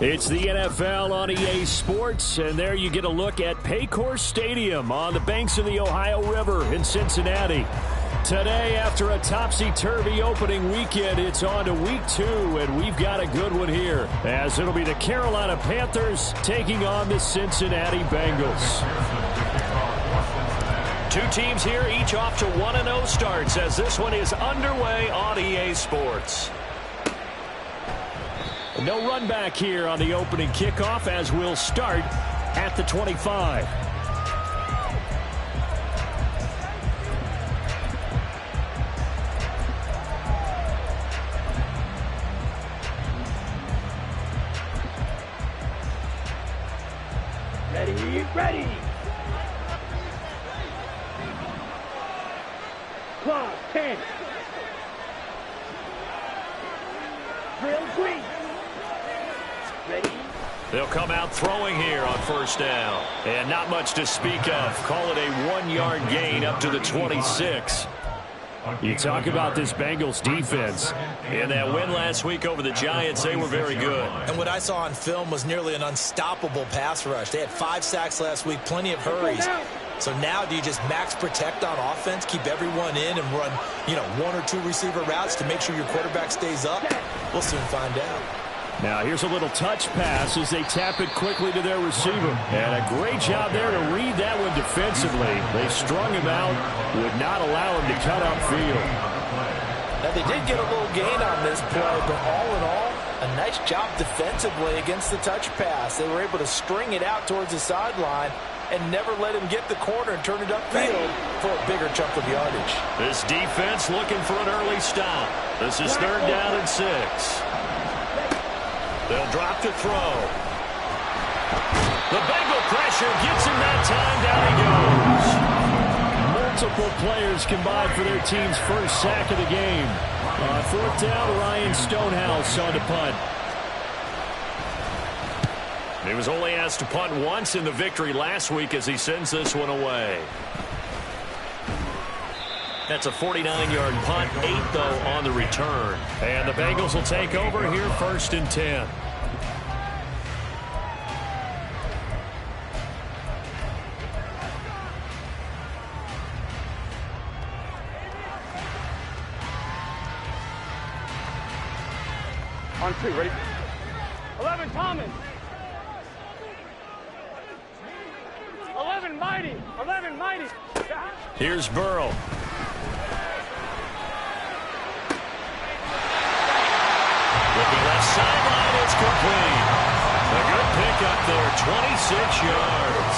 It's the NFL on EA Sports, and there you get a look at Paycor Stadium on the banks of the Ohio River in Cincinnati. Today, after a topsy-turvy opening weekend, it's on to week 2, and we've got a good one here, as it'll be the Carolina Panthers taking on the Cincinnati Bengals. Two teams here, each off to 1-0 starts, as this one is underway on EA Sports. No run back here on the opening kickoff, as we'll start at the 25. Ready. Clock 10. Drill green. Ready. They'll come out throwing here on first down. And not much to speak of. Call it a 1-yard gain up to the 26. You talk about this Bengals defense. In that win last week over the Giants, they were very good. And what I saw on film was nearly an unstoppable pass rush. They had 5 sacks last week, plenty of hurries. So now do you just max protect on offense, keep everyone in and run, 1 or 2 receiver routes to make sure your quarterback stays up? We'll soon find out. Now here's a little touch pass as they tap it quickly to their receiver. And a great job there to read that one defensively. They strung him out, would not allow him to cut upfield. Now they did get a little gain on this play, but all in all, a nice job defensively against the touch pass. They were able to string it out towards the sideline and never let him get the corner and turn it upfield for a bigger chunk of yardage. This defense looking for an early stop. This is 3rd down and 6. They'll drop to throw. The Bengal pressure gets him that time. Down he goes. Multiple players combined for their team's first sack of the game. 4th down, Ryan Stonehouse on to punt. He was only asked to punt once in the victory last week as he sends this one away. That's a 49-yard punt, 8 though on the return. And the Bengals will take over here 1st and 10. On 2, ready? 11, Thomas. 11, Mighty. 11, Mighty. Here's Burrow. Looking left sideline, it's complete. A good pickup there, 26 yards.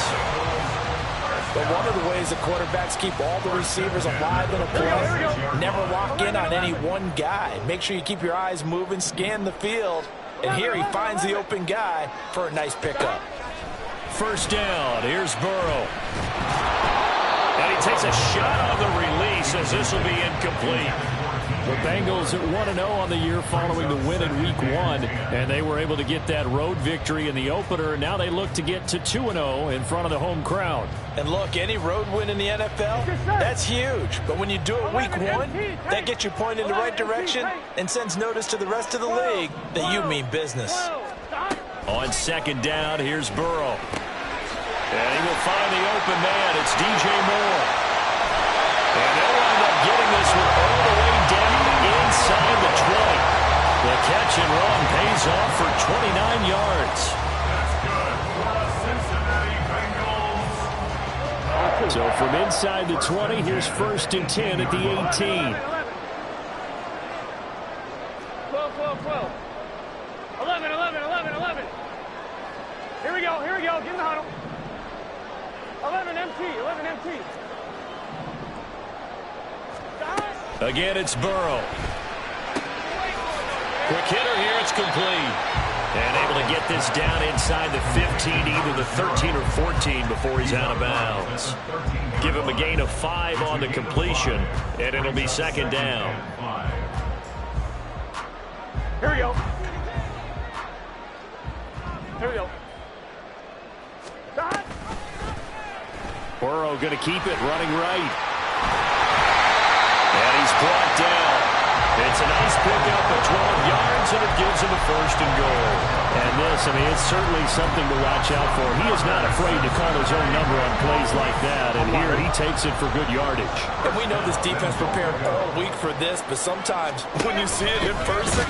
But one of the ways the quarterbacks keep all the receivers alive in a play, never lock in on any one guy. Make sure you keep your eyes moving, scan the field. And here he finds the open guy for a nice pickup. 1st down, here's Burrow. And he takes a shot on the release as this will be incomplete. The Bengals at 1-0 on the year following the win in Week 1, and they were able to get that road victory in the opener. Now they look to get to 2-0 in front of the home crowd. And look, any road win in the NFL, that's huge. But when you do it Week 1, that gets you pointed in the right direction and sends notice to the rest of the league that you mean business. On 2nd down, here's Burrow. And he will find the open man. It's DJ Moore. And they'll wind up getting this one all the way down inside the 20. The catch and run pays off for 29 yards. So from inside the 20, here's 1st and 10 at the 18. 12. 11. Here we go. Get in the huddle. 11 MT. Again, it's Burrow. Quick hitter here, it's complete. And able to get this down inside the 15, either the 13 or 14 before he's out of bounds. give him a gain of 5 on the completion, and it'll be second down. Here we go. Here we go. Burrow going to keep it, running right. And he's brought down. It's a nice pickup of 12 yards, and it gives him a first and goal. And this, I mean, it's certainly something to watch out for. He is not afraid to call his own number on plays like that, and here he takes it for good yardage. And we know this defense prepared all week for this, but sometimes when you see it in person,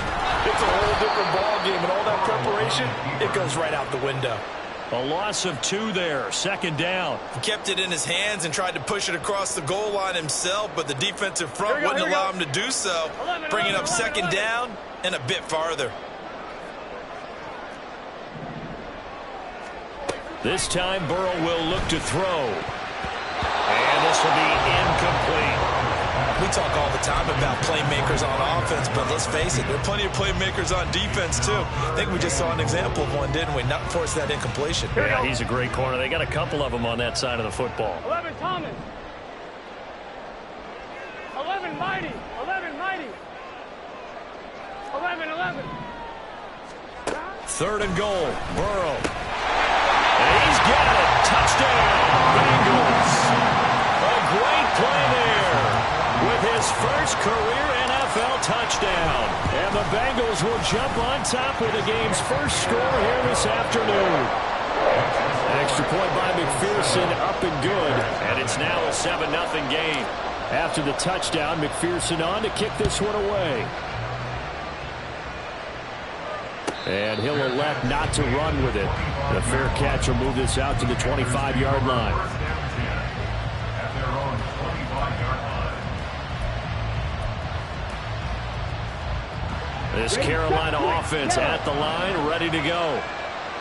it's a whole different ballgame, and all that preparation, it goes right out the window. A loss of 2 there, second down. He kept it in his hands and tried to push it across the goal line himself, but the defensive front wouldn't allow him to do so, bringing up second down and a bit farther. This time Burrow will look to throw. And this will be incomplete. We talk all the time about playmakers on offense, but let's face it, there are plenty of playmakers on defense, too. I think we just saw an example of one, didn't we? Not force that incompletion. Yeah, he's a great corner. They got a couple of them on that side of the football. 11, Thomas. 11, Mighty. 11, Mighty. 11. Third and goal, Burrow. And he's got it. Touchdown, Bengals. A great play there with his first career NFL touchdown. And the Bengals will jump on top with the game's first score here this afternoon. Extra point by McPherson, up and good. And it's now a 7-0 game. After the touchdown, McPherson on to kick this one away. And he'll elect not to run with it. The fair catch will move this out to the 25-yard line. This Carolina offense at the line, ready to go.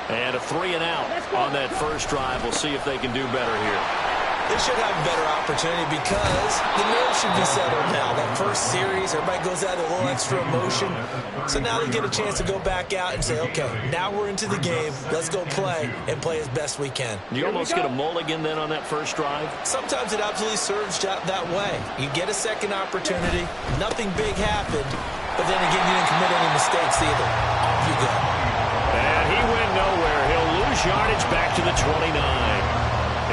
And a 3-and-out on that first drive. We'll see if they can do better here. They should have a better opportunity because the nerves should be settled now. That first series, everybody goes out with a little extra emotion. So now they get a chance to go back out and say, okay, now we're into the game. Let's go play and play as best we can. You almost get a mulligan then on that first drive? Sometimes it absolutely serves that way. You get a second opportunity. Nothing big happened. But then again, you didn't commit any mistakes either. Off you go. And he went nowhere. He'll lose yardage back to the 29.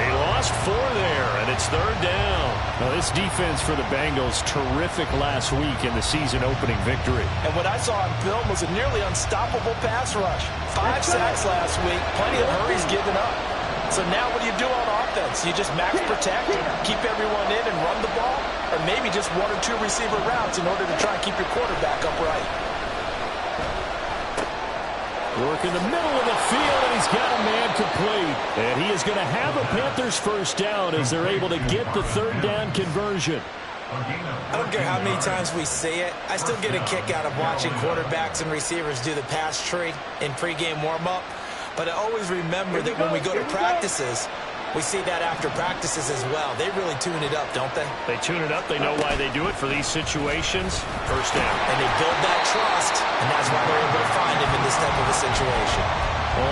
They lost 4 there, and it's third down. Now, this defense for the Bengals, terrific last week in the season-opening victory. And what I saw on film was a nearly unstoppable pass rush. 5 sacks last week, plenty of hurries given up. So now what do you do on offense? You just max protect, keep everyone in and run the ball, or maybe just 1 or 2 receiver routes in order to try and keep your quarterback upright. Work in the middle of the field, and he's got a man complete. And he is going to have a Panthers first down as they're able to get the third down conversion. I don't care how many times we see it. I still get a kick out of watching quarterbacks and receivers do the pass tree in pregame warm-up. But I always remember that when we go to practices, we see that after practices as well. They really tune it up, don't they? They tune it up. They know why they do it for these situations. First down. And they build that trust, and that's why they're able to find him in this type of a situation.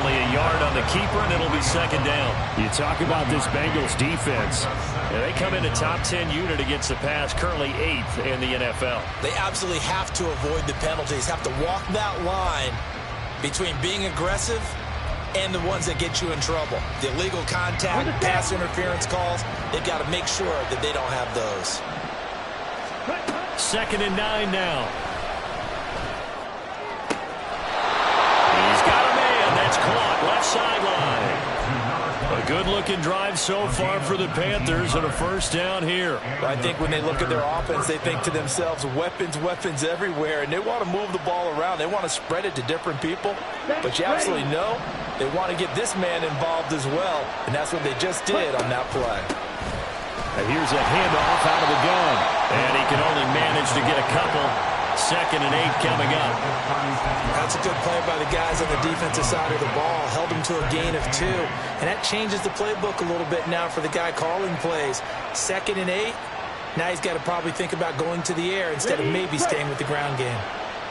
Only a yard on the keeper, and it'll be second down. You talk about this Bengals defense. And they come in a top 10 unit against the pass, currently 8th in the NFL. They absolutely have to avoid the penalties, have to walk that line between being aggressive and the ones that get you in trouble. The illegal contact, pass interference calls, they've got to make sure that they don't have those. 2nd and 9 now. He's got a man. That's caught. Left sideline. A good-looking drive so far for the Panthers and a first down here. I think when they look at their offense, they think to themselves, weapons everywhere, and they want to move the ball around. They want to spread it to different people, but you absolutely know they want to get this man involved as well, and that's what they just did on that play. And here's a handoff out of the gun, and he can only manage to get a couple. 2nd and 8 coming up. That's a good play by the guys on the defensive side of the ball. Held him to a gain of 2. And that changes the playbook a little bit now for the guy calling plays. 2nd and 8. Now he's got to probably think about going to the air instead of maybe staying with the ground game.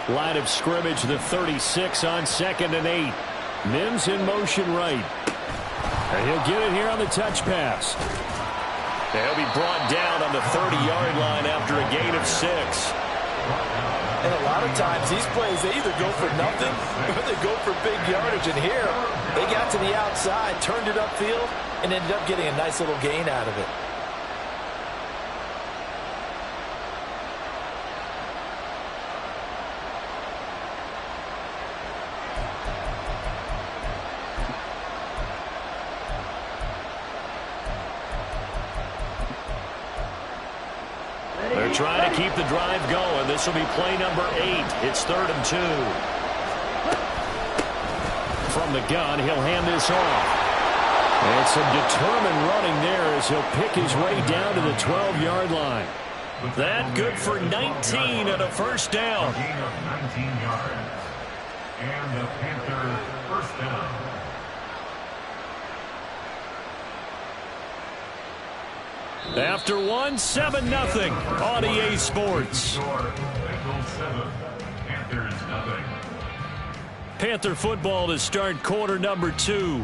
Line of scrimmage, the 36 on 2nd and 8. Mims in motion right. And he'll get it here on the touch pass. He'll be brought down on the 30-yard line after a gain of 6. And a lot of times these plays, they either go for nothing or they go for big yardage. And here, they got to the outside, turned it upfield, and ended up getting a nice little gain out of it. They're trying to keep the drive going. This will be play number 8. It's 3rd and 2. From the gun, he'll hand this off. And some determined running there as he'll pick his way down to the 12-yard line. That good for 19 and a first down. Gain of 19 yards. And the Panthers first down. After one, 7-0 on EA Sports. Panther football to start quarter number 2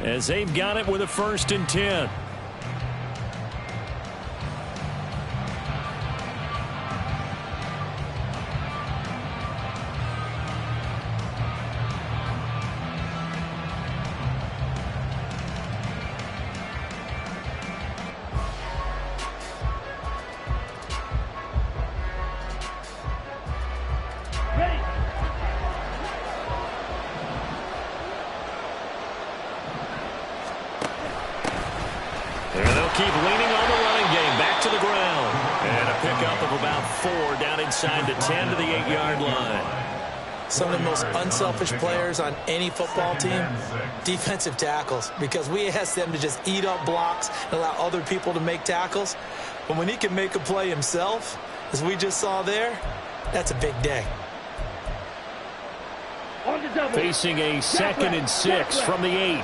as they've got it with a 1st and 10. Keep leaning on the running game. Back to the ground. And a pickup of about 4 down inside the 10 to the 8-yard line. Some of the most unselfish players on any football team, defensive tackles, because we ask them to just eat up blocks and allow other people to make tackles. But when he can make a play himself, as we just saw there, that's a big day. Facing a 2nd and 6 from the 8.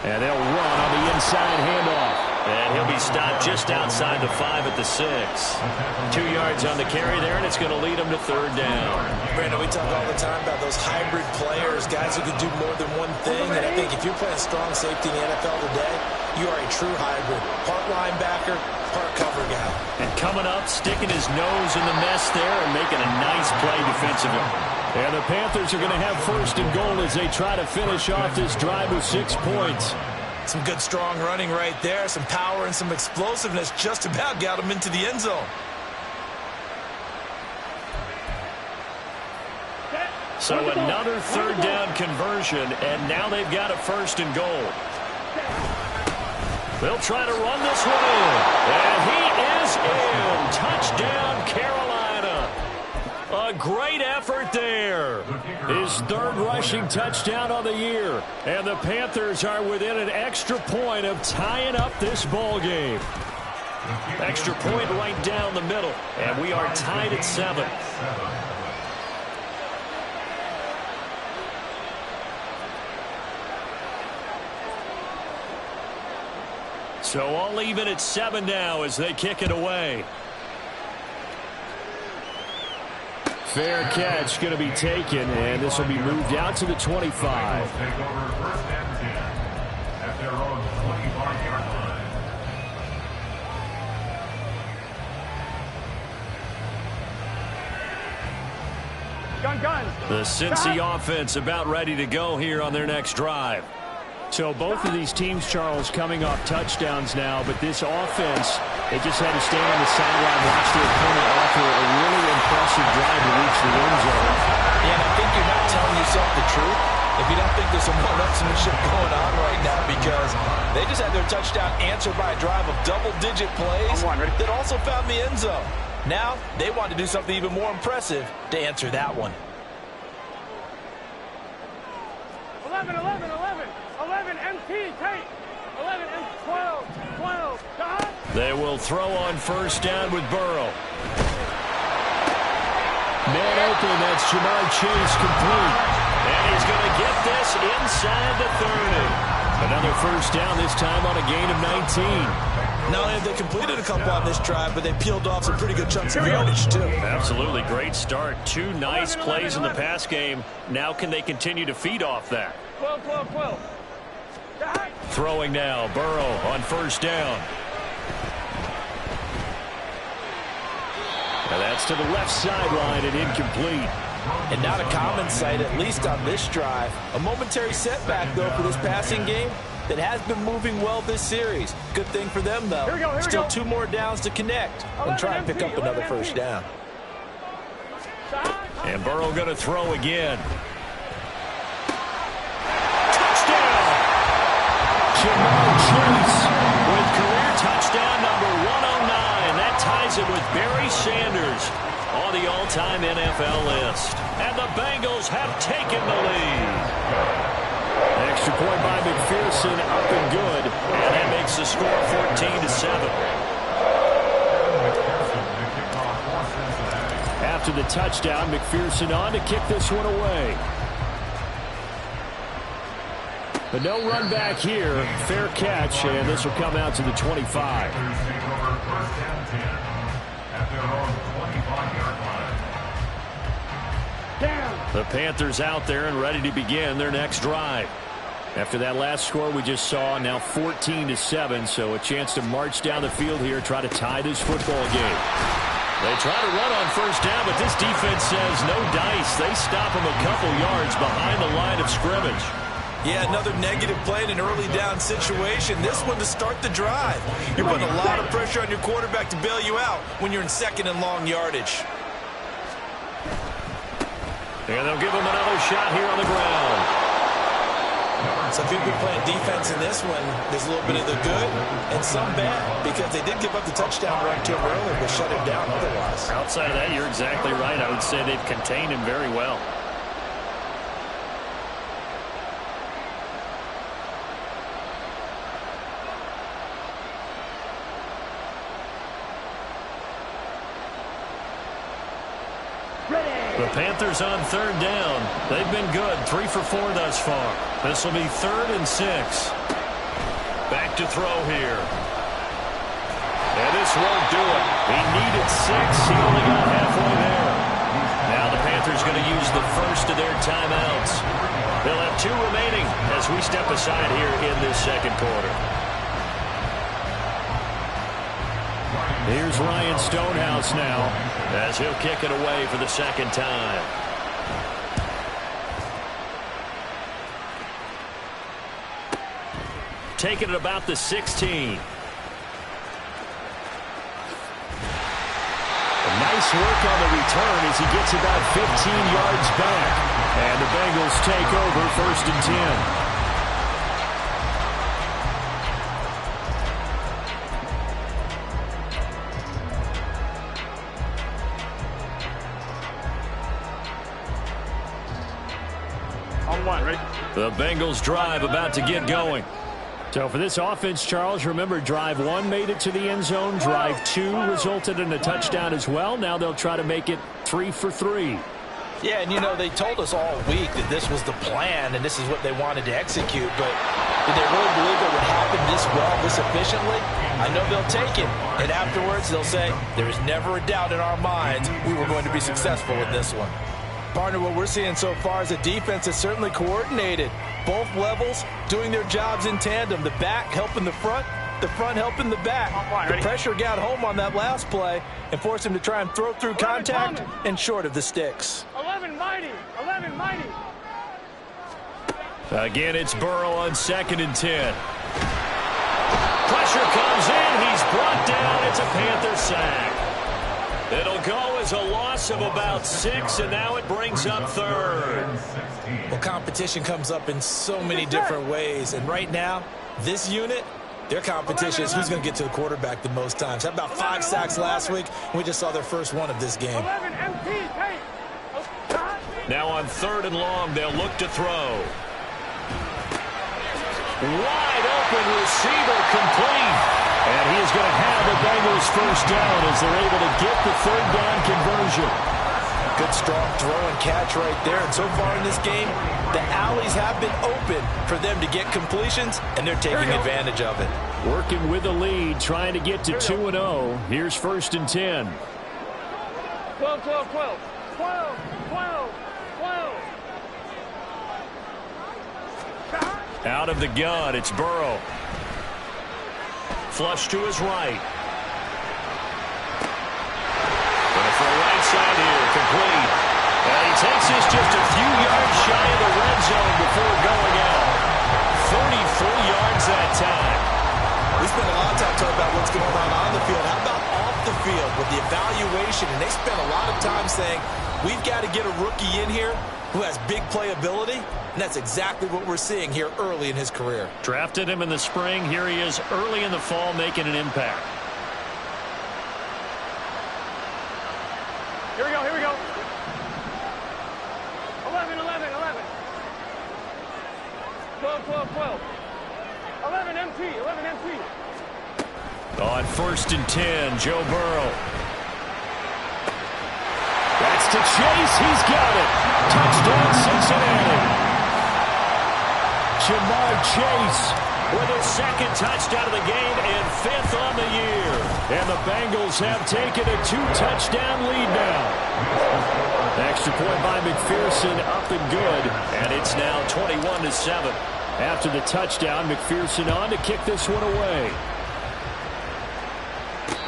And they'll run on the inside handoff. And he'll be stopped just outside the 5 at the 6. 2 yards on the carry there, and it's going to lead them to 3rd down. Brandon, we talk all the time about those hybrid players, guys who can do more than one thing. And I think if you're playing strong safety in the NFL today, you are a true hybrid. Part linebacker, part cover guy. And coming up, sticking his nose in the mess there and making a nice play defensively. And the Panthers are going to have 1st and goal as they try to finish off this drive with 6 points. Some good, strong running right there. Some power and some explosiveness just about got them into the end zone. So another 3rd down conversion, and now they've got a 1st and goal. They'll try to run this one in. And he is in. Touchdown, Carolina. A great effort there. His 3rd rushing touchdown of the year. And the Panthers are within an extra point of tying up this ball game. Extra point right down the middle. And we are tied at 7. So all even at 7 now as they kick it away. Fair catch going to be taken, and this will be moved out to the 25. Take over 1st and 10 at their own 25-yard line. Gun. The Cincy offense about ready to go here on their next drive. So both of these teams, Charles, coming off touchdowns now, but this offense, they just had to stand on the sideline, watch their opponent offer a really impressive drive to reach the end zone. Yeah, and I think you're not telling yourself the truth if you don't think there's some one-upsmanship going on right now, because they just had their touchdown answered by a drive of double-digit plays that also found the end zone. Now, they want to do something even more impressive to answer that one. 11, MT, take. 11, and 12. They will throw on 1st down with Burrow. Man open, that's Jamar Chase complete. And he's going to get this inside the 30. Another 1st down, this time on a gain of 19. Not only have they completed a couple on this drive, but they peeled off some pretty good chunks of yardage, too. Absolutely great start. 2 nice plays in the pass game. Now can they continue to feed off that? 12. Throwing now, Burrow on first down. And that's to the left sideline and incomplete. And not a common sight, at least on this drive. A momentary setback, though, for this passing game that has been moving well this series. Good thing for them, though. Still 2 more downs to connect and try and pick up another first down. And Burrow going to throw again. Touchdown! Ja'Marr Chase with career touchdown number 109. That ties it with Barry Sanders on the all-time NFL list. And the Bengals have taken the lead. Extra point by McPherson, up and good. And that makes the score 14-7. After the touchdown, McPherson on to kick this one away. But no run back here. Fair catch, and this will come out to the 25. The Panthers out there and ready to begin their next drive. After that last score we just saw, now 14-7, so a chance to march down the field here, try to tie this football game. They try to run on first down, but this defense says no dice. They stop them a couple yards behind the line of scrimmage. Yeah, another negative play in an early down situation. This one to start the drive. You're putting a lot of pressure on your quarterback to bail you out when you're in second and long yardage. And they'll give him another shot here on the ground. Some people playing defense in this one. There's a little bit of the good and some bad because they did give up the touchdown run to him earlier, but shut him down otherwise. Outside of that, you're exactly right. I would say they've contained him very well. The Panthers on third down. They've been good. 3 for 4 thus far. This will be 3rd and 6. Back to throw here. And this won't do it. He needed 6. He only got halfway there. Now the Panthers going to use the first of their timeouts. They'll have 2 remaining as we step aside here in this second quarter. Here's Ryan Stonehouse now as he'll kick it away for the second time. Taking it about the 16. Nice work on the return as he gets about 15 yards back. And the Bengals take over 1st and 10. The Bengals drive about to get going. So for this offense, Charles, remember drive 1 made it to the end zone. Drive 2 resulted in a touchdown as well. Now they'll try to make it 3 for 3. Yeah, and you know, they told us all week that this was the plan and this is what they wanted to execute. But did they really believe it would happen this well, this efficiently? I know they'll take it. And afterwards they'll say, there is never a doubt in our minds we were going to be successful with this one. Partner, what we're seeing so far is a defense that's certainly coordinated. Both levels doing their jobs in tandem. The back helping the front helping the back. The pressure got home on that last play and forced him to try and throw through contact and short of the sticks. 11 mighty. Again, it's Burrow on 2nd and 10. Pressure comes in. He's brought down. It's a Panther sack. It'll go as a loss of about 6, and now it brings up 3rd. Well, competition comes up in so many different ways, and right now, this unit, their competition is who's going to get to the quarterback the most times. Had about 5 sacks last week, and we just saw their first one of this game. Now on 3rd and long, they'll look to throw. Wide open receiver complete. And he is going to have the Bengals first down as they're able to get the 3rd down conversion. Good, strong throw and catch right there. And so far in this game, the alleys have been open for them to get completions, and they're taking advantage of it. Working with the lead, trying to get to 2-0. Here's 1st and 10. 12, 12, 12. 12, 12, 12. Out of the gun, it's Burrow. Flush to his right. Going for a right side here, complete. And he takes this just a few yards shy of the red zone before going out. 34 yards that time. We spent a lot of time talking about what's going on the field. How about off the field with the evaluation? And they spent a lot of time saying, we've got to get a rookie in here who has big playability. And that's exactly what we're seeing here early in his career. Drafted him in the spring. Here he is early in the fall making an impact. Here we go, here we go. 11, 11, 11. 12, 12, 12. 11 MT, 11 MT. On 1st and 10, Joe Burrow. That's to Chase. He's got it. Touchdown, Cincinnati. Ja'Marr Chase with his 2nd touchdown of the game and 5th on the year. And the Bengals have taken a 2-touchdown lead now. Extra point by McPherson, up and good. And it's now 21-7. After the touchdown, McPherson on to kick this one away.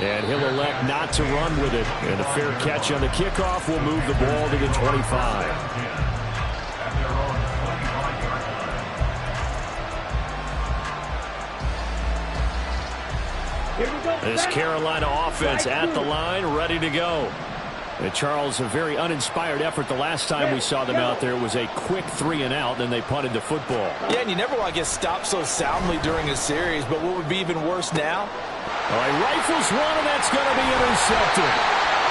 And he'll elect not to run with it. And a fair catch on the kickoff will move the ball to the 25. This Carolina offense at the line, ready to go. And Charles, a very uninspired effort the last time we saw them out there. It was a quick 3-and-out, then they punted the football. Yeah, and you never want to get stopped so soundly during a series, but what would be even worse now? All right, rifles one, and that's going to be intercepted.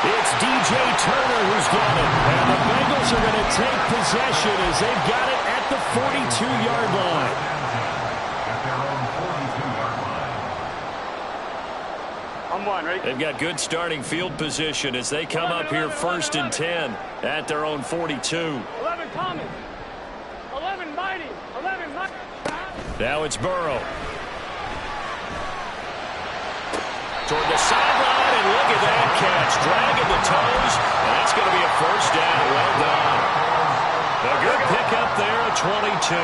It's DJ Turner who's got it. And the Bengals are going to take possession as they've got it at the 42-yard line. Right? They've got good starting field position as they come up here 1st and 10 at their own 42. 11 Common. 11 Mighty. 11 Mighty. Now it's Burrow. Toward the sideline, and look at that catch. Dragging the toes, and that's going to be a 1st down. Well done. A good pickup there at 22.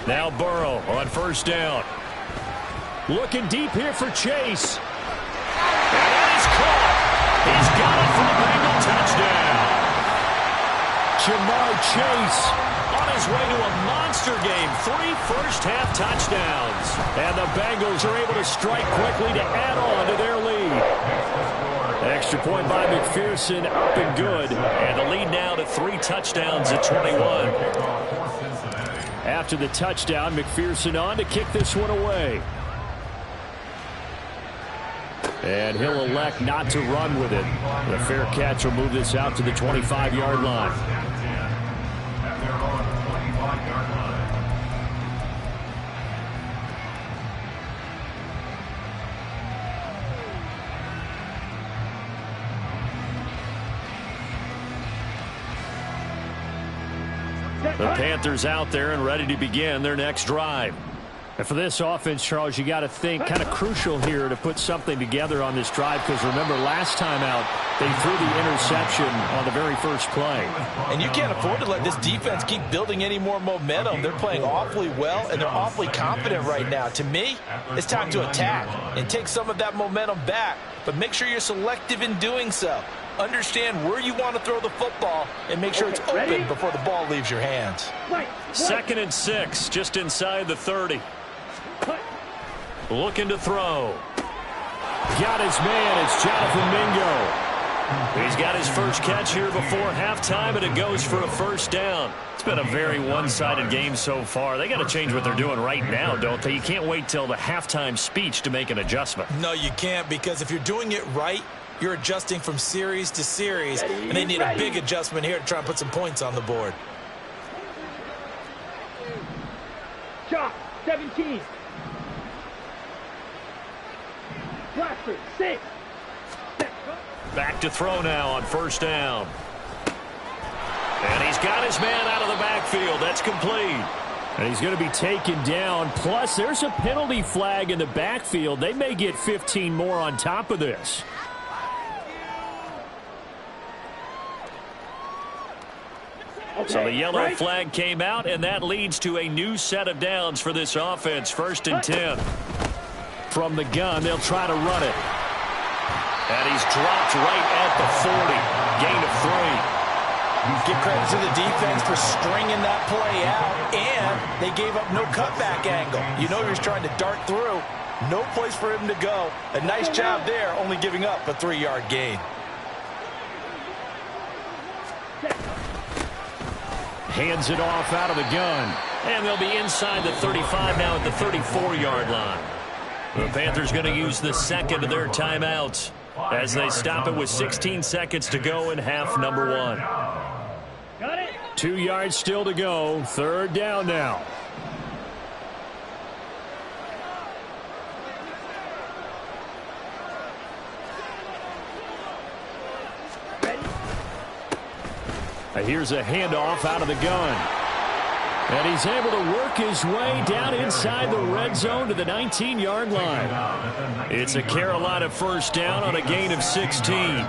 Now Burrow on 1st down. Looking deep here for Chase. And that is caught. He's got it for the Bengal touchdown. Ja'Marr Chase on his way to a monster game. 3 first-half touchdowns. And the Bengals are able to strike quickly to add on to their lead. Extra point by McPherson, up and good. And the lead now to 3 touchdowns at 21. After the touchdown, McPherson on to kick this one away. And he'll elect not to run with it. The fair catch will move this out to the 25-yard line. The Panthers out there and ready to begin their next drive. And for this offense, Charles, you got to think kind of crucial here to put something together on this drive, because remember last time out they threw the interception on the very first play. And you can't afford to let this defense keep building any more momentum. They're playing awfully well, and they're awfully confident right now. To me, it's time to attack and take some of that momentum back, but make sure you're selective in doing so. Understand where you want to throw the football and make sure it's open before the ball leaves your hands. 2nd and 6, just inside the 30. Looking to throw. Got his man. It's Jonathan Mingo. He's got his first catch here before halftime, and it goes for a 1st down. It's been a very one-sided game so far. They got to change what they're doing right now, don't they? You can't wait till the halftime speech to make an adjustment. No, you can't, because if you're doing it right, you're adjusting from series to series, and they need a big adjustment here to try and put some points on the board. 17. Blaster, 6. Back to throw now on first down. And he's got his man out of the backfield. That's complete. And he's going to be taken down. Plus, there's a penalty flag in the backfield. They may get 15 more on top of this. Okay, so the yellow flag came out, and that leads to a new set of downs for this offense. 1st and 10. From the gun, they'll try to run it. And he's dropped right at the 40. Gain of 3. Give credit to the defense for stringing that play out, and they gave up no cutback angle. You know he was trying to dart through. No place for him to go. A nice job there, only giving up a 3-yard gain. Hands it off out of the gun. And they'll be inside the 35 now at the 34-yard line. The Panthers going to use the second of their timeouts as they stop it with 16 seconds to go in half number 1. Got it. 2 yards still to go. 3rd down now. Here's a handoff out of the gun. And he's able to work his way down inside the red zone to the 19-yard line. It's a Carolina first down on a gain of 16.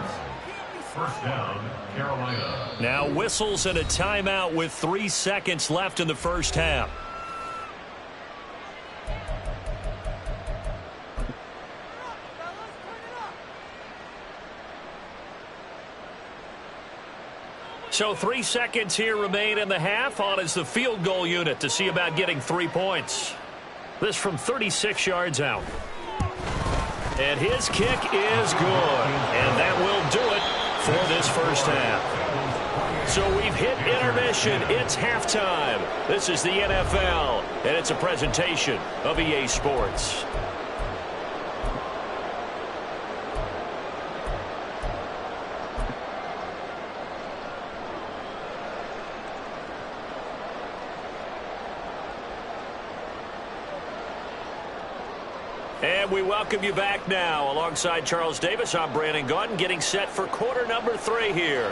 First down, Carolina. Now whistles and a timeout with 3 seconds left in the first half. So 3 seconds here remain in the half. On is the field goal unit to see about getting 3 points. This from 36 yards out. And his kick is good. And that will do it for this first half. So we've hit intermission. It's halftime. This is the NFL, and it's a presentation of EA Sports. And we welcome you back now. Alongside Charles Davis, I'm Brandon Gaudin, getting set for quarter number 3 here.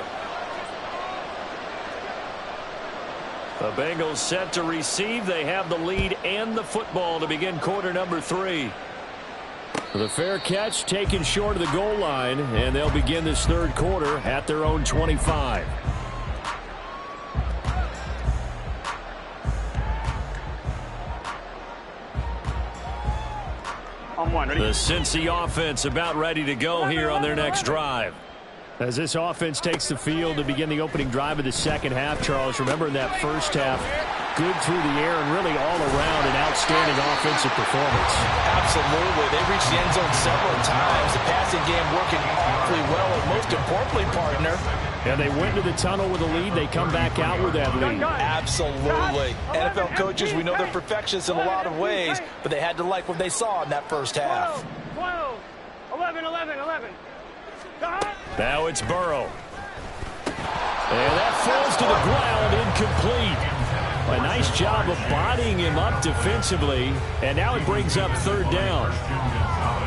The Bengals set to receive. They have the lead and the football to begin quarter number 3. The fair catch taken short of the goal line, and they'll begin this 3rd quarter at their own 25. The Cincy offense about ready to go here on their next drive. As this offense takes the field to begin the opening drive of the second half, Charles, remember in that first half, good through the air and really all around an outstanding offensive performance. Absolutely. They reached the end zone several times. The passing game working awfully well, and most importantly, partner. And they went to the tunnel with a lead. They come back out with that lead. Absolutely. NFL coaches, we know they're perfectionists in a lot of ways, but they had to like what they saw in that first half. 12, 11, 11, 11. Now it's Burrow. And that falls to the ground, incomplete. A nice job of bodying him up defensively, and now it brings up 3rd down.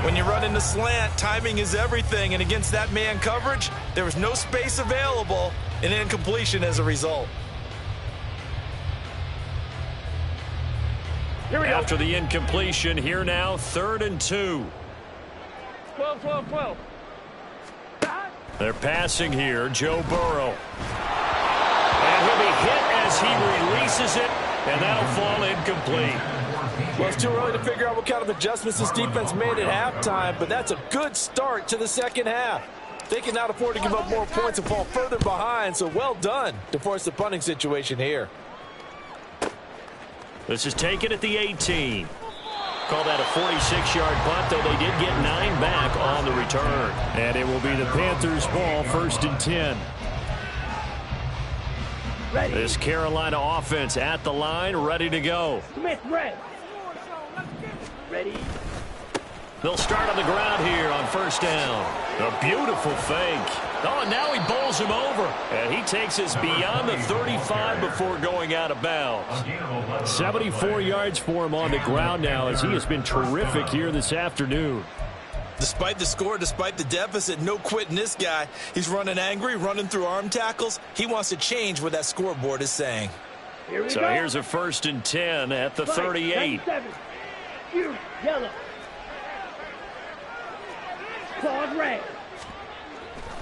When you run in the slant, timing is everything, and against that man coverage, there was no space available, and incompletion as a result. Here we go. After the incompletion, here now, 3rd and 2. 12, 12, 12. They're passing here, Joe Burrow. And he'll be hit as he releases it, and that'll fall incomplete. Well, it's too early to figure out what kind of adjustments this defense made at halftime, but that's a good start to the second half. They cannot afford to give up more points and fall further behind, so well done to force the punting situation here. This is taken at the 18. Call that a 46-yard punt, though they did get 9 back on the return. And it will be the Panthers' ball, 1st and 10. Ready. This Carolina offense at the line, ready to go. Smith, red. Ready. They'll start on the ground here on first down. A beautiful fake. Oh, and now he bowls him over. And he takes us beyond the 35 before going out of bounds. 74 yards for him on the ground now as he has been terrific here this afternoon. Despite the score, despite the deficit, no quitting this guy. He's running angry, running through arm tackles. He wants to change what that scoreboard is saying. So here's a 1st and 10 at the 38. Yellow. Claude Ray.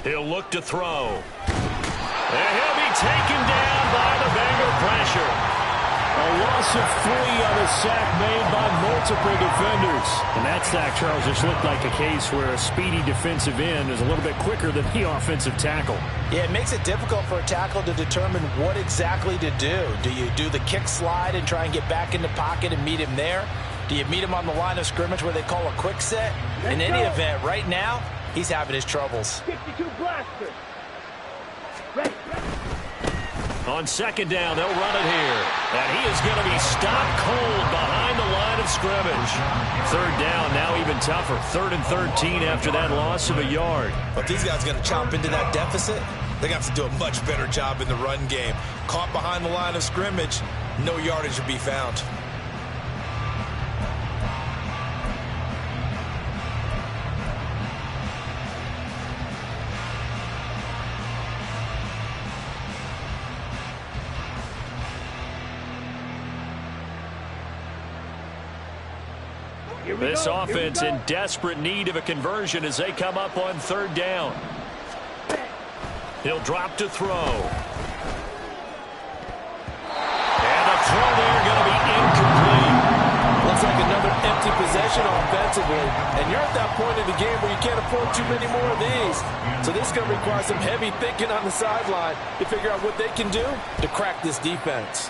He'll look to throw. And he'll be taken down by the Bengal pressure. A loss of 3 on a sack made by multiple defenders. And that sack, Charles, just looked like a case where a speedy defensive end is a little bit quicker than the offensive tackle. Yeah, it makes it difficult for a tackle to determine what exactly to do. Do you do the kick slide and try and get back in the pocket and meet him there? Do you meet him on the line of scrimmage where they call a quick set? In any event, right now, he's having his troubles. 52 blaster. Ready. On 2nd down, they'll run it here. And he is going to be stopped cold behind the line of scrimmage. 3rd down, now even tougher. 3rd and 13 after that loss of a yard. But these guys are going to chomp into that deficit. They're going to have to do a much better job in the run game. Caught behind the line of scrimmage, no yardage to be found. This offense in desperate need of a conversion as they come up on 3rd down. He'll drop to throw. And the throw there going to be incomplete. Looks like another empty possession offensively. And you're at that point in the game where you can't afford too many more of these. So this is going to require some heavy thinking on the sideline to figure out what they can do to crack this defense.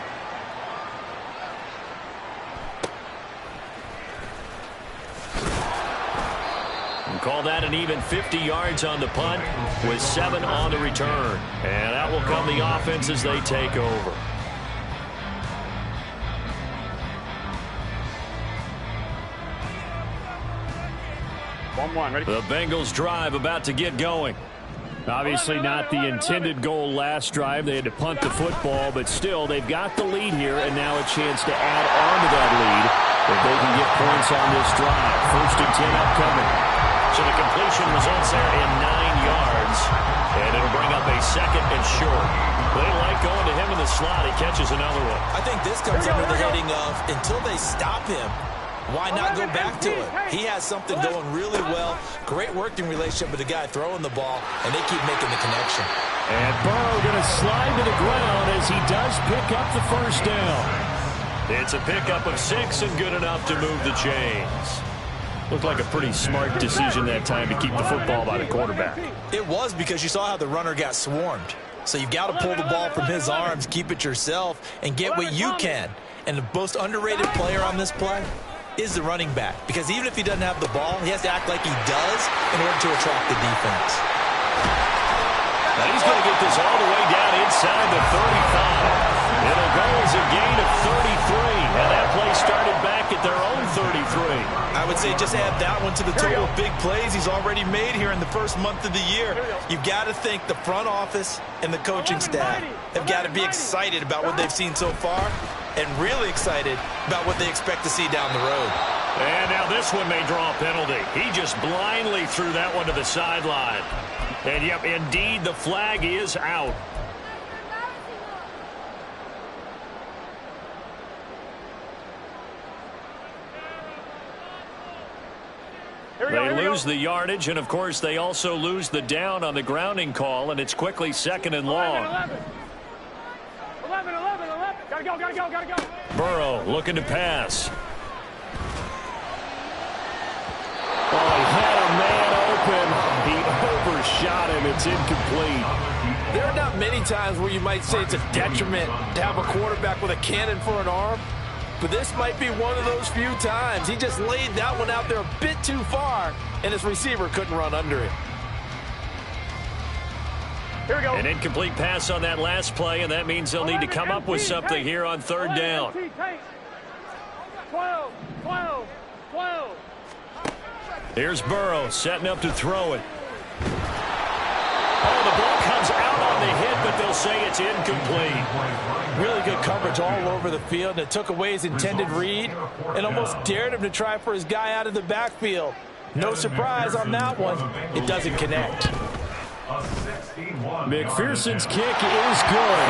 Call that an even 50 yards on the punt with 7 on the return. And out will come the offense as they take over. Ready? The Bengals drive about to get going. Obviously not the intended goal last drive. They had to punt the football, but still they've got the lead here and now a chance to add on to that lead if they can get points on this drive. 1st and 10 upcoming. So the completion results there in 9 yards, and it'll bring up a 2nd and short. They like going to him in the slot. He catches another one. I think this comes under the heading of until they stop him, why not go back to it? He has something going really well. Great working relationship with the guy throwing the ball, and they keep making the connection. And Burrow going to slide to the ground as he does pick up the 1st down. It's a pickup of 6 and good enough to move the chains. Looked like a pretty smart decision that time to keep the football by the quarterback. It was, because you saw how the runner got swarmed. So you've got to pull the ball from his arms, keep it yourself, and get what you can. And the most underrated player on this play is the running back. Because even if he doesn't have the ball, he has to act like he does in order to attract the defense. Now he's going to get this all the way down inside the 35. It'll go as a gain of 33. And that play started back at their own 33. I would say just add that one to the total of big plays he's already made here in the first month of the year. You've got to think the front office and the coaching staff have got to be excited about what they've seen so far and really excited about what they expect to see down the road. And now this one may draw a penalty. He just blindly threw that one to the sideline. And, yep, indeed, the flag is out. They lose the yardage, and, of course, they also lose the down on the grounding call, and it's quickly 2nd and long. 11. Gotta go. Burrow looking to pass. Oh, he had a man open. He overshot him. It's incomplete. There are not many times where you might say it's a detriment to have a quarterback with a cannon for an arm. But this might be one of those few times. He just laid that one out there a bit too far, and his receiver couldn't run under it. Here we go. An incomplete pass on that last play, and that means they'll need to come up with something here on 3rd down. 12. Here's Burrow setting up to throw it. Oh, the ball comes out on the hit, but they'll say it's incomplete. Really good coverage all over the field, and it took away his intended read and almost dared him to try for his guy out of the backfield. No surprise on that one. It doesn't connect. McPherson's kick is good.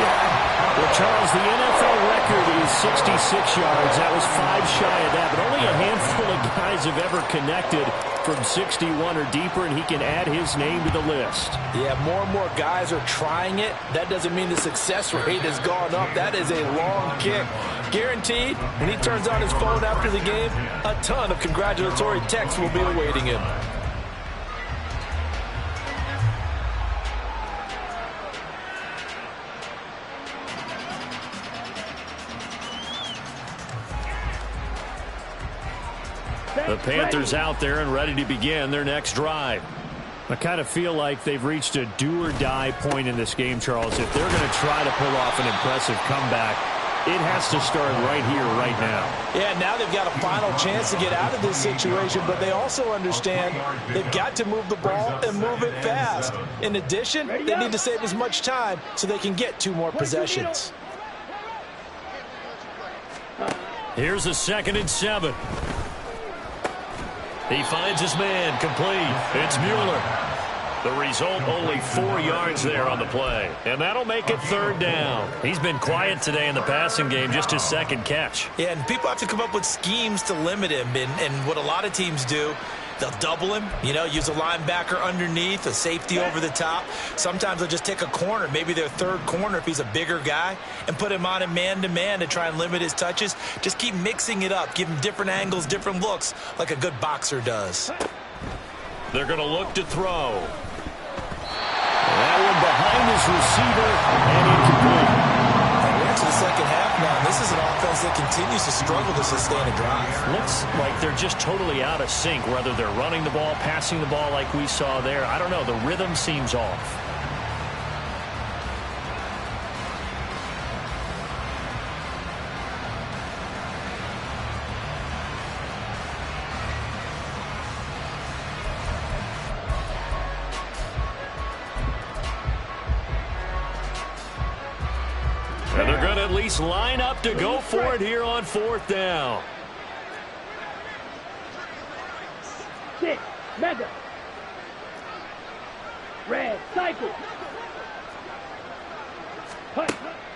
Well, Charles, the NFL record is 66 yards. That was 5 shy of that, but only a handful of guys have ever connected from 61 or deeper, and he can add his name to the list. Yeah, more and more guys are trying it. That doesn't mean the success rate has gone up. That is a long kick. Guaranteed, when he turns on his phone after the game, a ton of congratulatory texts will be awaiting him. The Panthers out there and ready to begin their next drive. I kind of feel like they've reached a do-or-die point in this game, Charles. If they're going to try to pull off an impressive comeback, it has to start right here, right now. Yeah, now they've got a final chance to get out of this situation, but they also understand they've got to move the ball and move it fast. In addition, they need to save as much time so they can get 2 more possessions. Here's a 2nd and 7. He finds his man complete. It's Mueller. The result, only 4 yards there on the play. And that'll make it 3rd down. He's been quiet today in the passing game, just his 2nd catch. Yeah, and people have to come up with schemes to limit him. And what a lot of teams do, they'll double him, use a linebacker underneath, a safety over the top. Sometimes they'll just take a corner, maybe their 3rd corner if he's a bigger guy, and put him on a man-to-man to try and limit his touches. Just keep mixing it up, give him different angles, different looks, like a good boxer does. They're going to look to throw. That one behind his receiver, and incomplete. We're into the 2nd half now, and this is an offense that continues to struggle to sustain a drive. Looks like they're just totally out of sync, whether they're running the ball, passing the ball like we saw there. I don't know. The rhythm seems off. And they're going to at least line up to go for it here on 4th down. 6, mega. Red, cycle.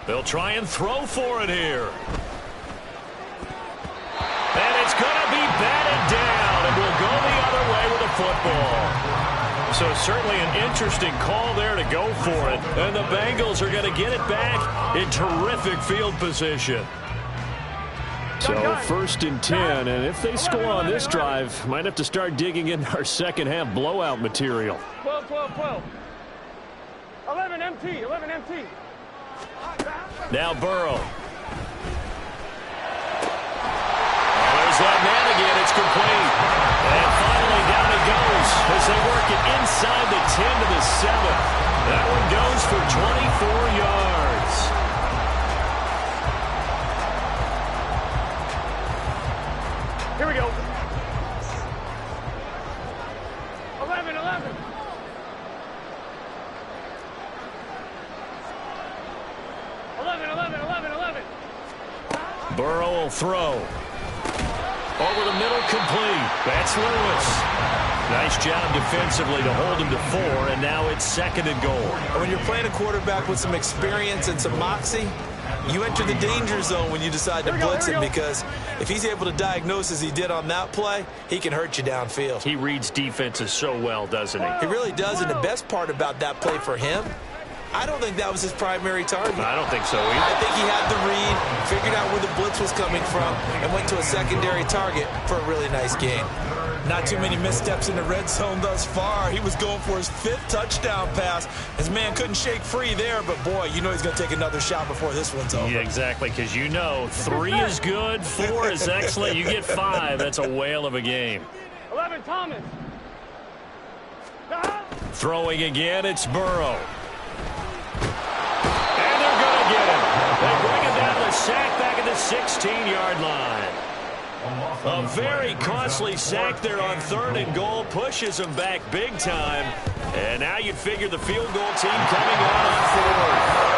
They'll try and throw for it here. And it's going to be batted down, and we'll go the other way with the football. So certainly an interesting call there to go for it. And the Bengals are going to get it back in terrific field position. So 1st and 10, and if they score on this drive, might have to start digging in our 2nd half blowout material. 12, 12, 12. 11 MT, 11 MT. Now Burrow. There's that man again. It's complete. And finally down it goes as they work it inside the 10 to the 7. That one goes for 24 yards. Here we go. 11, 11. 11. Burrow will throw. Over the middle, complete. That's Lewis. Nice job defensively to hold him to 4, and now it's 2nd and goal. When you're playing a quarterback with some experience and some moxie, you enter the danger zone when you decide to blitz him, because if he's able to diagnose as he did on that play, he can hurt you downfield. He reads defenses so well, doesn't he? He really does, and the best part about that play for him, I don't think that was his primary target. I don't think so either. I think he had the read, figured out where the blitz was coming from, and went to a secondary target for a really nice game. Not too many missteps in the red zone thus far. He was going for his 5th touchdown pass. His man couldn't shake free there, but boy, you know he's going to take another shot before this one's over. Yeah, exactly, because you know 3 is good, 4 is excellent. You get 5, that's a whale of a game. 11, Thomas. Throwing again, it's Burrow. And they're going to get him. They bring him down the sack back at the 16-yard line. A very costly sack there on 3rd and goal. Pushes them back big time. And now you'd figure the field goal team coming on 4th.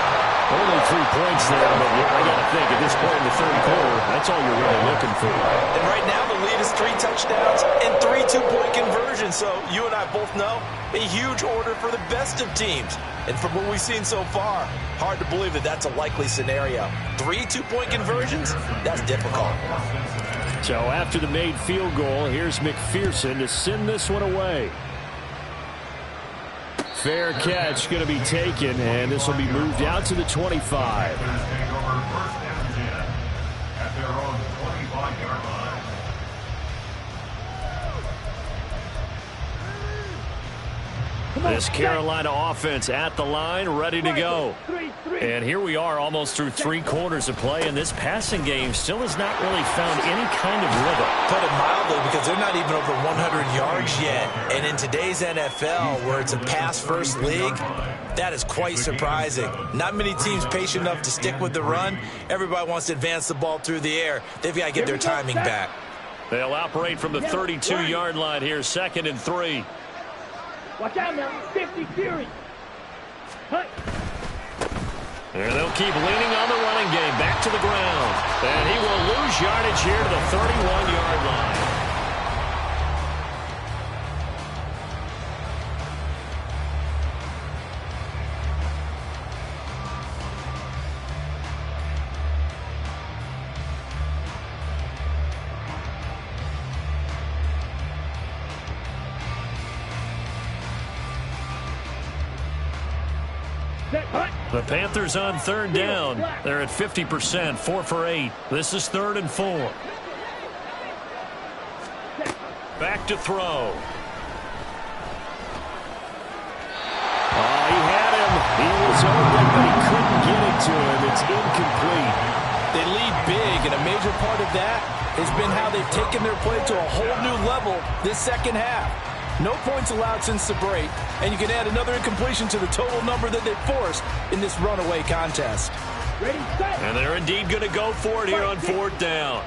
Only 3 points there, but I got to think at this point in the 3rd quarter, that's all you're really looking for. And right now the lead is 3 touchdowns and 3 two-point conversions. So you and I both know a huge order for the best of teams. And from what we've seen so far, hard to believe that that's a likely scenario. 3 two-point conversions? That's difficult. So after the made field goal, here's McPherson to send this one away. Fair catch going to be taken, and this will be moved out to the 25. At their own 25-yard line. This Carolina offense at the line, ready to go. And here we are almost through 3 quarters of play, and this passing game still has not really found any kind of rhythm. Put it mildly, because they're not even over 100 yards yet. And in today's NFL, where it's a pass-first league, that is quite surprising. Not many teams patient enough to stick with the run. Everybody wants to advance the ball through the air. They've got to get their timing back. They'll operate from the 32-yard line here, 2nd and 3. Watch out now, 50 Fury. Hey. And they'll keep leaning on the running game, back to the ground. And he will lose yardage here to the 31-yard line. The Panthers on 3rd down. They're at 50%, 4 for 8. This is 3rd and 4. Back to throw. Oh, he had him. He was open, but he couldn't get it to him. It's incomplete. They lead big, and a major part of that has been how they've taken their play to a whole new level this second half. No points allowed since the break, and you can add another incompletion to the total number that they forced in this runaway contest. And they're indeed going to go for it here on 4th down.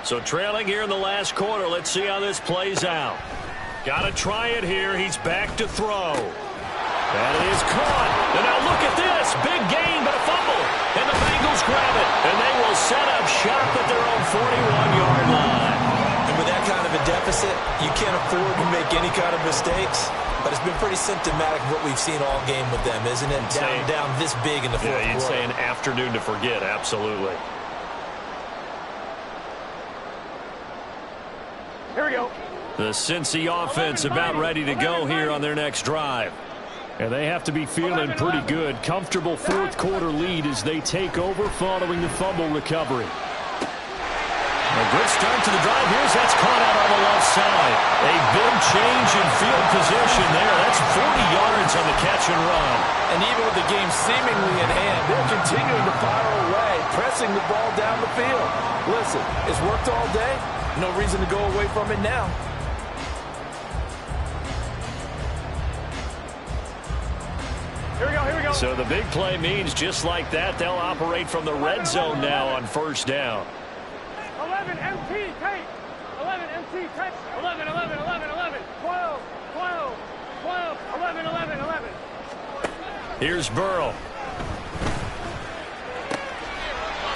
So trailing here in the last quarter. Let's see how this plays out. Got to try it here. He's back to throw. And it is caught. And now look at this. Big gain, but a fumble. And the Bengals grab it. And they will set up shop at their own 41-yard line. And with that kind of a deficit, you can't afford to make any kind of mistakes. But it's been pretty symptomatic of what we've seen all game with them, isn't it? Down this big in the fourth quarter. You'd say an afternoon to forget, absolutely. Here we go. The Cincy offense about ready to go here on their next drive. And they have to be feeling pretty good. Comfortable 4th quarter lead as they take over following the fumble recovery. A good start to the drive. Here's that's caught out on the left side. A big change in field position there. That's 40 yards on the catch and run. And even with the game seemingly in hand, they're continuing to fire away, pressing the ball down the field. Listen, it's worked all day. No reason to go away from it now. Here we go, here we go. So the big play means just like that, they'll operate from the red zone now on 1st down. 11 MT tape. 11 MT tape. 11, 11, 11, 11. 12, 12, 12, 11, 11, 11. Here's Burrow.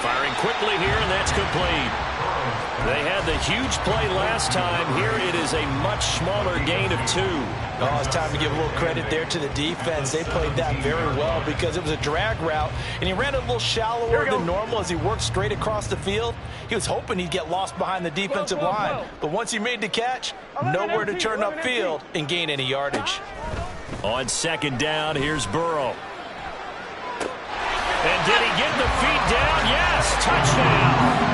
Firing quickly here, and that's complete. They had the huge play last time. Here it is a much smaller gain of 2. Oh, it's time to give a little credit there to the defense. They played that very well because it was a drag route, and he ran a little shallower than normal as he worked straight across the field. He was hoping he'd get lost behind the defensive line, but once he made the catch, nowhere to turn upfield and gain any yardage. On 2nd down, here's Burrow. And did he get the feet down? Yes, touchdown.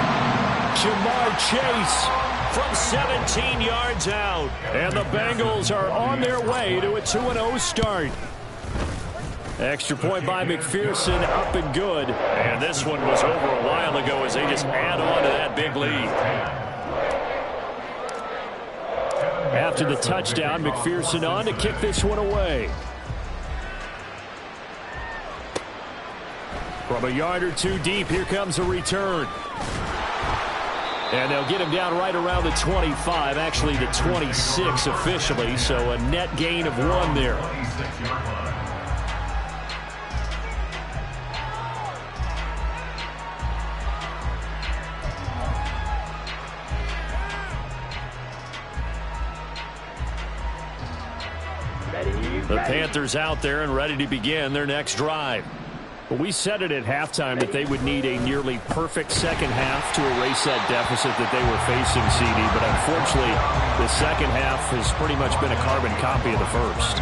Jamar Chase from 17 yards out. And the Bengals are on their way to a 2-0 start. Extra point by McPherson, up and good. And this one was over a while ago as they just add on to that big lead. After the touchdown, McPherson on to kick this one away. From a yard or 2 deep, here comes a return. And they'll get him down right around the 25, actually the 26 officially, so a net gain of 1 there. The Panthers out there and ready to begin their next drive. Well, we said it at halftime that they would need a nearly perfect second half to erase that deficit that they were facing, CD. But unfortunately, the second half has pretty much been a carbon copy of the first.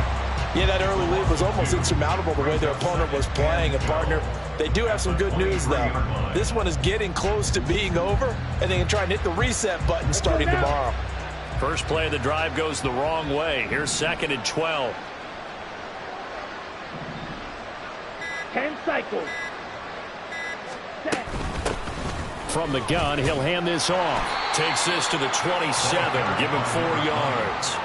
Yeah, that early lead was almost insurmountable the way their opponent was playing. And, partner, they do have some good news, though. This one is getting close to being over, and they can try and hit the reset button starting tomorrow. First play of the drive goes the wrong way. Here's 2nd and 12. 10 cycles. Set. From the gun, he'll hand this off. Takes this to the 27. Give him 4 yards.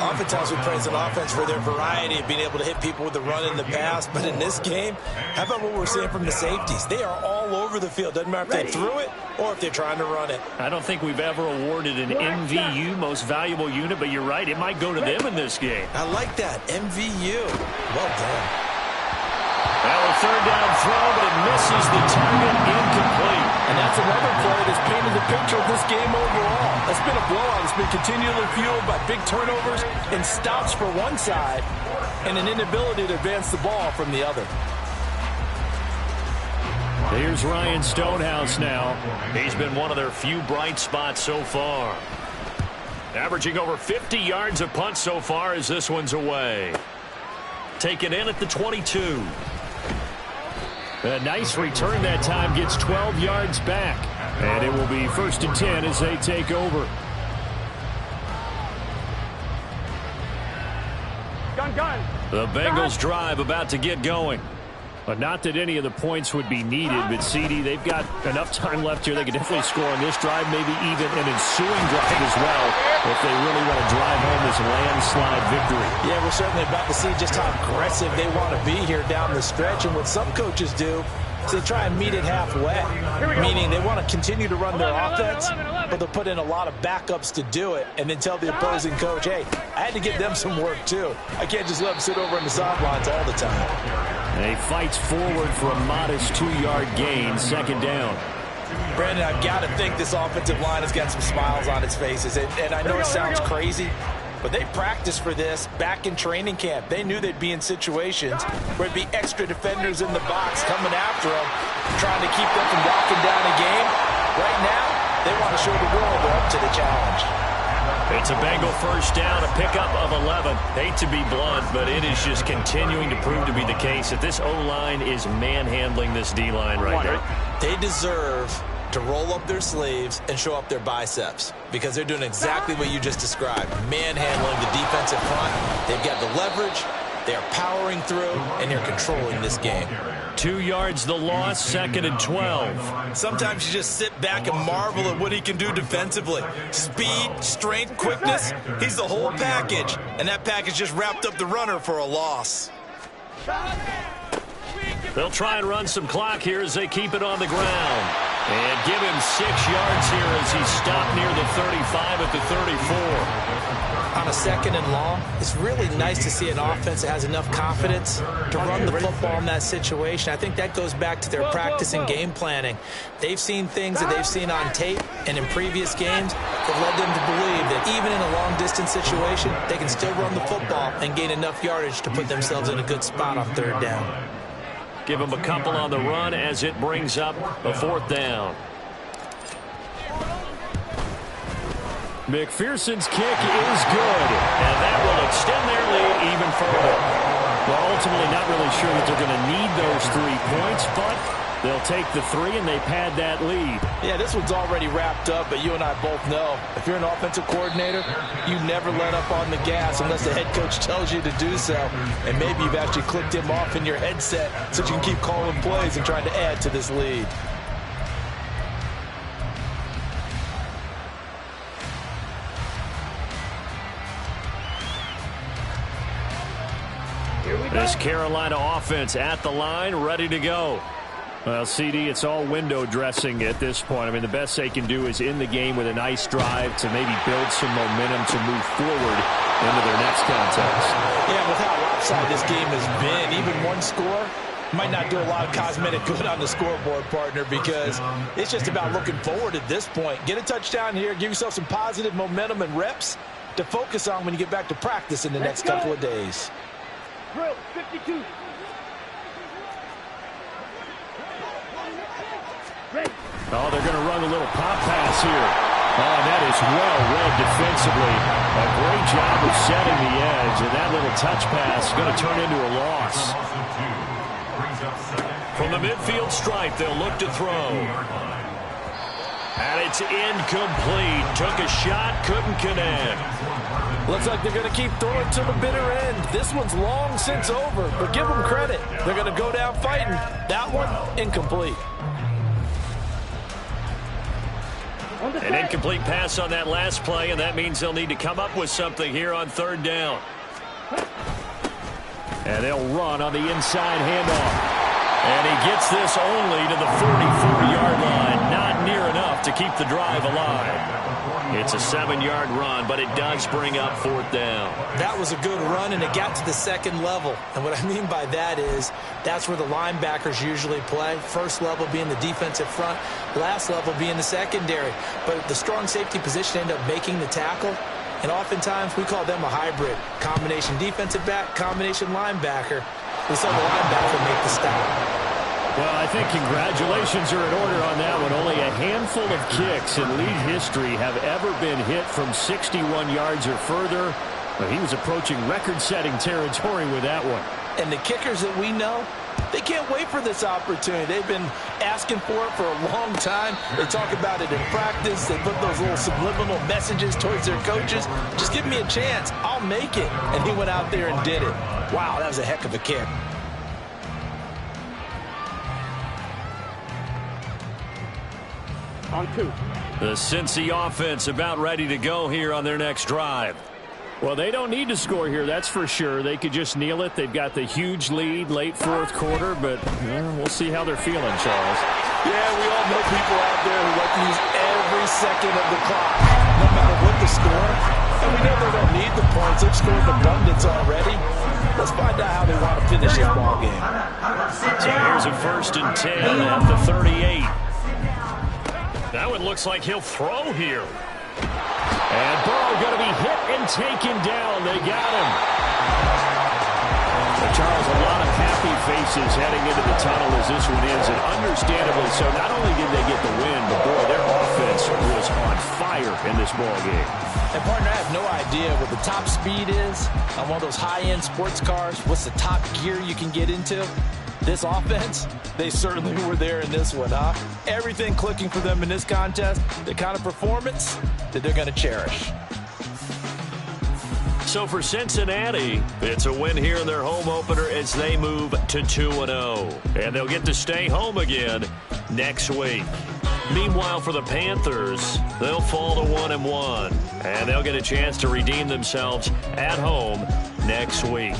Oftentimes we praise an offense for their variety of being able to hit people with the run in the pass. But in this game, how about what we're seeing from the safeties? They are all over the field. Doesn't matter if they threw it or if they're trying to run it. I don't think we've ever awarded an MVU, most valuable unit, but you're right. It might go to them in this game. I like that. MVU. Well done. Now a 3rd down throw, but it misses the target, incomplete. And that's another play that's painted the picture of this game overall. That's been a blowout. It's been continually fueled by big turnovers and stops for one side and an inability to advance the ball from the other. Here's Ryan Stonehouse now. He's been one of their few bright spots so far. Averaging over 50 yards a punt so far as this one's away. Taken in at the 22. A nice return that time, gets 12 yards back. And it will be 1st and 10 as they take over. Gun. The Bengals drive about to get going. But not that any of the points would be needed, but CD, they've got enough time left here. They can definitely score on this drive, maybe even an ensuing drive as well, if they really want to drive home this landslide victory. Yeah, we're certainly about to see just how aggressive they want to be here down the stretch. And what some coaches do is they try and meet it halfway, meaning they want to continue to run their offense, but they'll put in a lot of backups to do it and then tell the opposing coach, hey, I had to get them some work too. I can't just let them sit over on the sidelines all the time. And he fights forward for a modest 2-yard gain, 2nd down. Brandon, I've got to think this offensive line has got some smiles on its faces. And I know it sounds crazy, but they practiced for this back in training camp. They knew they'd be in situations where it'd be extra defenders in the box coming after them, trying to keep them from walking down a game. Right now, they want to show the world they're up to the challenge. It's a Bengal 1st down, a pickup of 11. Hate to be blunt, but it is just continuing to prove to be the case that this O-line is manhandling this D-line right now. They deserve to roll up their sleeves and show up their biceps because they're doing exactly what you just described, manhandling the defensive front. They've got the leverage, they're powering through, and they're controlling this game. 2 yards the loss, 2nd and 12. Sometimes you just sit back and marvel at what he can do defensively. Speed, strength, quickness, he's the whole package. And that package just wrapped up the runner for a loss. They'll try and run some clock here as they keep it on the ground. And give him 6 yards here as he stopped near the 35 at the 34. On a 2nd and long, it's really nice to see an offense that has enough confidence to run the football in that situation. I think that goes back to their practice and game planning. They've seen things that they've seen on tape and in previous games that led them to believe that even in a long-distance situation, they can still run the football and gain enough yardage to put themselves in a good spot on 3rd down. Give him a couple on the run as it brings up a 4th down. McPherson's kick is good, and that will extend their lead even further. Well, ultimately not really sure that they're going to need those 3 points, but they'll take the 3 and they pad that lead. Yeah, this one's already wrapped up, but you and I both know if you're an offensive coordinator, you never let up on the gas unless the head coach tells you to do so. And maybe you've actually clicked him off in your headset so you can keep calling plays and trying to add to this lead. This Carolina offense at the line, ready to go. Well, CD, it's all window dressing at this point. I mean, the best they can do is end the game with a nice drive to maybe build some momentum to move forward into their next contest. Yeah, with how lopsided this game has been, even one score might not do a lot of cosmetic good on the scoreboard, partner, because it's just about looking forward at this point. Get a touchdown here, give yourself some positive momentum and reps to focus on when you get back to practice in the next couple of days. Drill 52. Oh, they're going to run a little pop pass here. Oh, that is well read defensively. A great job of setting the edge, and that little touch pass is going to turn into a loss. From the midfield stripe, they'll look to throw. And it's incomplete. Took a shot, couldn't connect. Looks like they're going to keep throwing to the bitter end. This one's long since over, but give them credit. They're going to go down fighting. That one, incomplete. An incomplete pass on that last play, and that means they'll need to come up with something here on third down. And they'll run on the inside handoff. And he gets this only to the 44-yard line. Not near enough to keep the drive alive. It's a 7-yard run, but it does bring up fourth down. That was a good run, and it got to the second level. And what I mean by that is that's where the linebackers usually play. First level being the defensive front, last level being the secondary. But the strong safety position ended up making the tackle. And oftentimes we call them a hybrid. Combination defensive back, combination linebacker. We saw the linebacker make the stop. Well, I think congratulations are in order on that one. Only a handful of kicks in league history have ever been hit from 61 yards or further. But he was approaching record-setting territory with that one. And the kickers that we know, they can't wait for this opportunity. They've been asking for it for a long time. They talk about it in practice. They put those little subliminal messages towards their coaches. Just give me a chance. I'll make it. And he went out there and did it. Wow, that was a heck of a kick. On 2. The Cincy offense about ready to go here on their next drive. Well, they don't need to score here, that's for sure. They could just kneel it. They've got the huge lead late fourth quarter, but we'll see how they're feeling, Charles. Yeah, we all know people out there who like to use every second of the clock, no matter what the score. And we know they don't need the points. They've scored in abundance already. Let's find out how they want to finish this ball game. So here's a 1st and 10 at the 38. That one looks like he'll throw here. And Burrow going to be hit and taken down. They got him. But Charles, a lot of happy faces heading into the tunnel as this one ends, and understandably so. Not only did they get the win, but boy, their offense was on fire in this ball game. And partner, I have no idea what the top speed is on one of those high-end sports cars. What's the top gear you can get into? This offense, they certainly were there in this one, huh? Everything clicking for them in this contest, the kind of performance that they're going to cherish. So for Cincinnati, it's a win here in their home opener as they move to 2-0. And they'll get to stay home again next week. Meanwhile, for the Panthers, they'll fall to 1-1. And they'll get a chance to redeem themselves at home next week.